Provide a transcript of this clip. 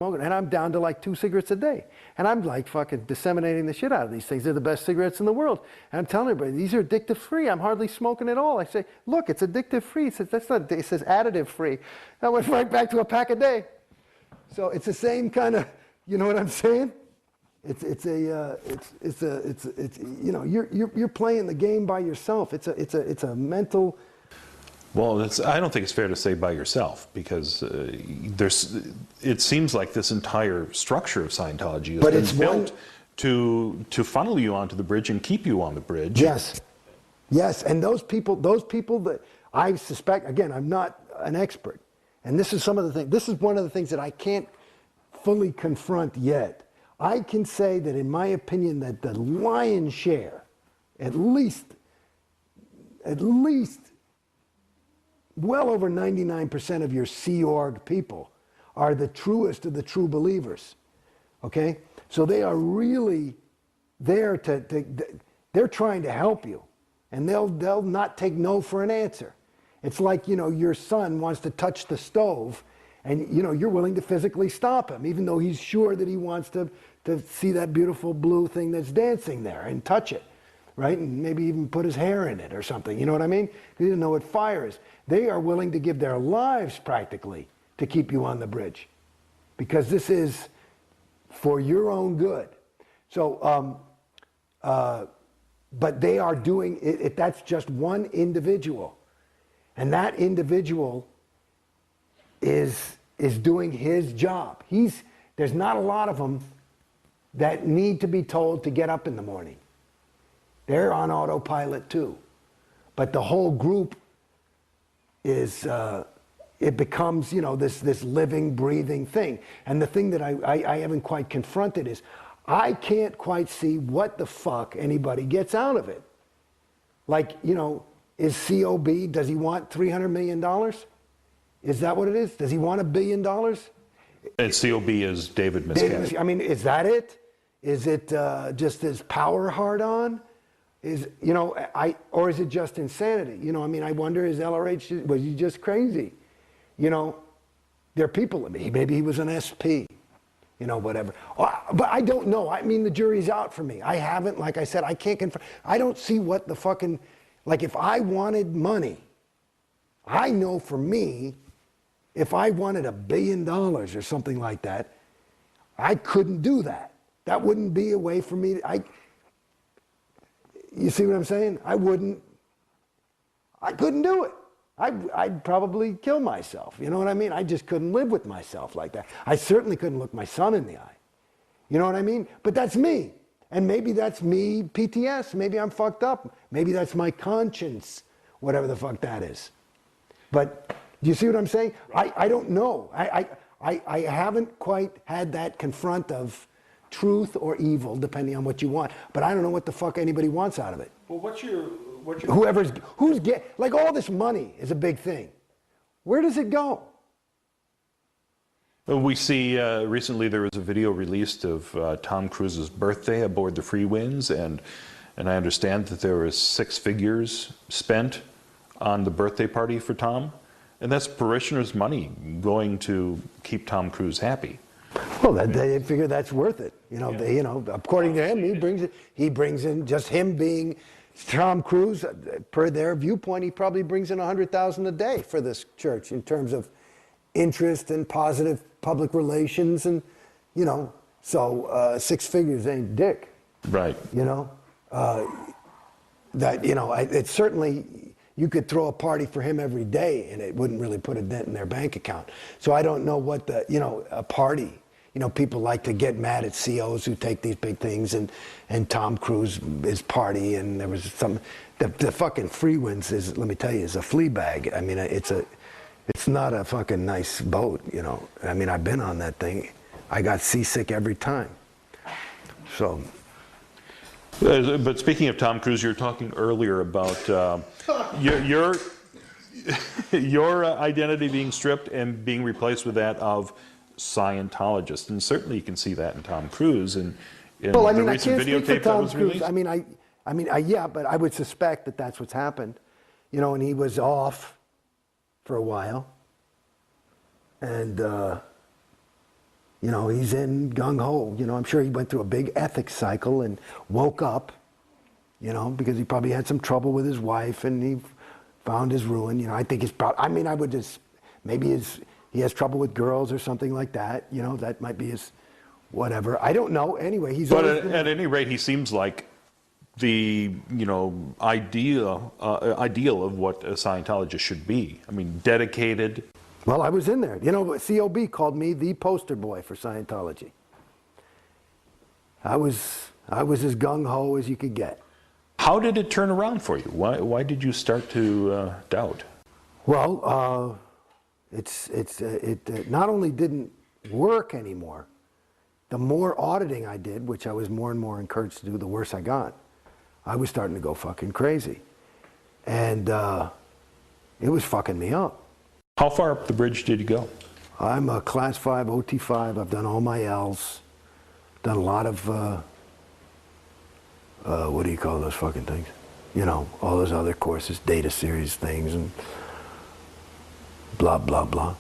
smoking, and I'm down to like 2 cigarettes a day. And I'm like fucking disseminating the shit out of these things. They're the best cigarettes in the world. And I'm telling everybody, these are addictive free. I'm hardly smoking at all. I say, look, it's addictive free. It says, that's not, it says additive free. I went right back to a pack a day. So it's the same kind of, you know what I'm saying? It's you know, you're playing the game by yourself. It's a mental. Well, I don't think it's fair to say by yourself, because it seems like this entire structure of Scientology has been built to funnel you onto the bridge and keep you on the bridge. Yes, yes, and those people that I suspect, again, I'm not an expert, and this is some of the things. This is one of the things that I can't fully confront yet. I can say that, in my opinion, that the lion's share, at least well over 99% of your Sea Org people are the truest of the true believers, okay? So they are really there they're trying to help you, and they'll not take no for an answer. It's like, you know, your son wants to touch the stove, and, you know, you're willing to physically stop him, even though he's sure that he wants to see that beautiful blue thing that's dancing there and touch it, right? And maybe even put his hair in it or something, you know what I mean? He doesn't know what fire is. They are willing to give their lives practically to keep you on the bridge, because this is for your own good. So, but they are doing it. That's just one individual, and that individual is doing his job. There's not a lot of them that need to be told to get up in the morning. They're on autopilot too, but the whole group is it becomes, you know, this living, breathing thing. And the thing that I haven't quite confronted is, I can't quite see what the fuck anybody gets out of it. Like, you know, is COB, does he want $300 million? Is that what it is? Does he want $1 billion? And COB is David Miscavige. I mean, is that it? Is it just his power hard on? Is, you know, or is it just insanity? You know, I mean, I wonder, is LRH, was he just crazy? You know, there are people, maybe he was an SP, you know, whatever. But I don't know. I mean, the jury's out for me. I haven't, like I said, I can't confirm. I don't see what the fucking, like, if I wanted money, I know for me, if I wanted $1 billion or something like that, I couldn't do that. That wouldn't be a way for me to, you see what I'm saying? I couldn't do it. I'd probably kill myself. You know what I mean? I just couldn't live with myself like that. I certainly couldn't look my son in the eye. You know what I mean? But that's me. And maybe that's me PTS. Maybe I'm fucked up. Maybe that's my conscience, whatever the fuck that is. But do you see what I'm saying? I don't know. I haven't quite had that confront of truth or evil, depending on what you want. But I don't know what the fuck anybody wants out of it. Well, who's like, all this money is a big thing. Where does it go? We see recently there was a video released of Tom Cruise's birthday aboard the Free Winds, and I understand that there was 6 figures spent on the birthday party for Tom, and that's parishioners' money going to keep Tom Cruise happy. Well, they figure that's worth it. You know, Yeah. you know, according to him, he brings in just him being Tom Cruise. Per their viewpoint, he probably brings in $100,000 a day for this church in terms of interest and positive public relations, and, you know, so 6 figures ain't dick. Right. You know, that, you know, it's certainly, you could throw a party for him every day and it wouldn't really put a dent in their bank account. So I don't know what the, you know, a party, you know, people like to get mad at COs who take these big things, and Tom Cruise is party, and there was some, the fucking Free Winds is, let me tell you, is a flea bag. I mean, it's not a fucking nice boat, you know. I mean, I've been on that thing. I got seasick every time. So. But speaking of Tom Cruise, you were talking earlier about your identity being stripped and being replaced with that of Scientologist, and certainly you can see that in Tom Cruise and in well, I mean, the recent videotape that was released. I mean, yeah, but I would suspect that that's what's happened, you know. And he was off for a while, and You know, he's in gung-ho. You know, I'm sure he went through a big ethics cycle and woke up, you know, because he probably had some trouble with his wife and he found his ruin. You know, I think he's probably, I mean, I would just, maybe he has trouble with girls or something like that. You know, that might be his whatever. I don't know. Anyway, he's But always been, at any rate, he seems like the, you know, ideal of what a Scientologist should be. I mean, dedicated. well, I was in there. You know, COB called me the poster boy for Scientology. I was as gung-ho as you could get. How did it turn around for you? Why did you start to doubt? Well, it not only didn't work anymore, the more auditing I did, which I was more and more encouraged to do, the worse I got. I was starting to go fucking crazy. And it was fucking me up. How far up the bridge did you go? I'm a class 5, OT5. I've done all my L's. Done a lot of, what do you call those fucking things? You know, all those other courses, data series things and blah, blah, blah.